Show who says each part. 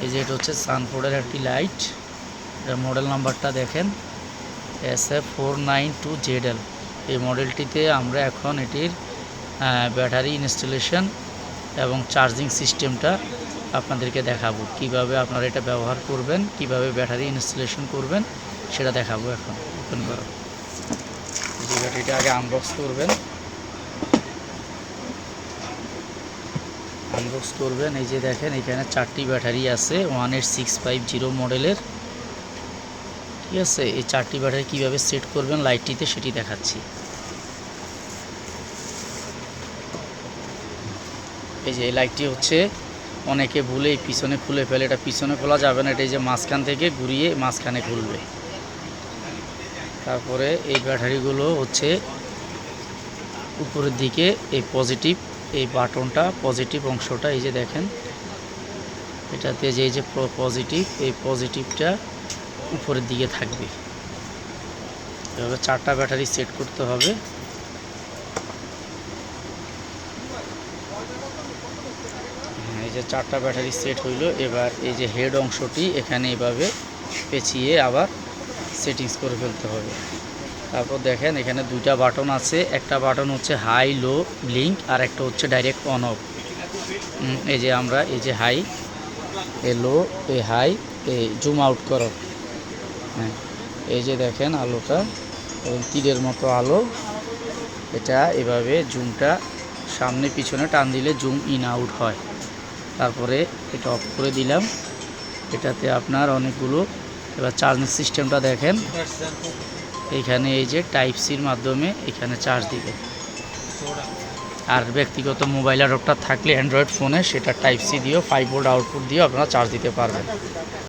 Speaker 1: এই যে এটা হচ্ছে সানফোর্ডের একটি লাইট, এর মডেল নাম্বারটা দেখেন SF492ZL। এই মডেলটিতে আমরা এখন এটির ব্যাটারি ইনস্টলেশন এবং চার্জিং সিস্টেমটা আপনাদেরকে দেখাবো, কিভাবে আপনারা এটা ব্যবহার করবেন, কিভাবে ব্যাটারি ইনস্টলেশন করবেন সেটা দেখাবো। এখন ওপেন করো, এই ব্যাটারিটা আগে আনবক্স করবেন। এই যে দেখেন এখানে 4টি ব্যাটারি আছে 18650 মডেলের, ঠিক আছে। এই 4টি ব্যাটারি কীভাবে সেট করবেন লাইটটিতে সেটি দেখাচ্ছি। এই যে এই লাইটটি হচ্ছে অনেকে ভুলে পিছনে খুলে ফেলে, এটা পিছনে খোলা যাবে না, এটা এই যে মাঝখান থেকে ঘুরিয়ে মাঝখানে খুলবে। তারপরে এই ব্যাটারিগুলো হচ্ছে উপরের দিকে এই পজিটিভ, এই বাটনটা পজিটিভ অংশটা এই যে দেখেন এটাতে যে এই যে পজিটিভ, এই পজিটিভটা উপরের দিকে থাকবে। এভাবে 4টা ব্যাটারি সেট করতে হবে। এই যে 4টা ব্যাটারি সেট হইল। এবার এই যে হেড অংশটি এখানে এভাবে পেঁচিয়ে আবার সেটিংস করে ফেলতে হবে। তারপর দেখেন এখানে 2টা বাটন আছে, একটা বাটন হচ্ছে হাই লো ব্লিঙ্ক আর একটা হচ্ছে ডাইরেক্ট অন অফ। এই যে আমরা এই যে হাই, এ লো, এ হাই, এই জুম আউট করো। হ্যাঁ, এই যে দেখেন আলোটা এবং তীরের মতো আলো, এটা এভাবে জুমটা সামনে পিছনে টান দিলে জুম ইন আউট হয়। তারপরে এটা অফ করে দিলাম। এটাতে আপনার অনেকগুলো, এবার চার্জিং সিস্টেমটা দেখেন এখানে এই যে টাইপ সির মাধ্যমে এখানে চার্জ দিবে। আর ব্যক্তিগত মোবাইল অ্যাডাপ্টার থাকলে অ্যান্ড্রয়েড ফোনে সেটা টাইপ সি দিয়েও 5 ভোল্ট আউটপুট দিয়েও আপনারা চার্জ দিতে পারবেন।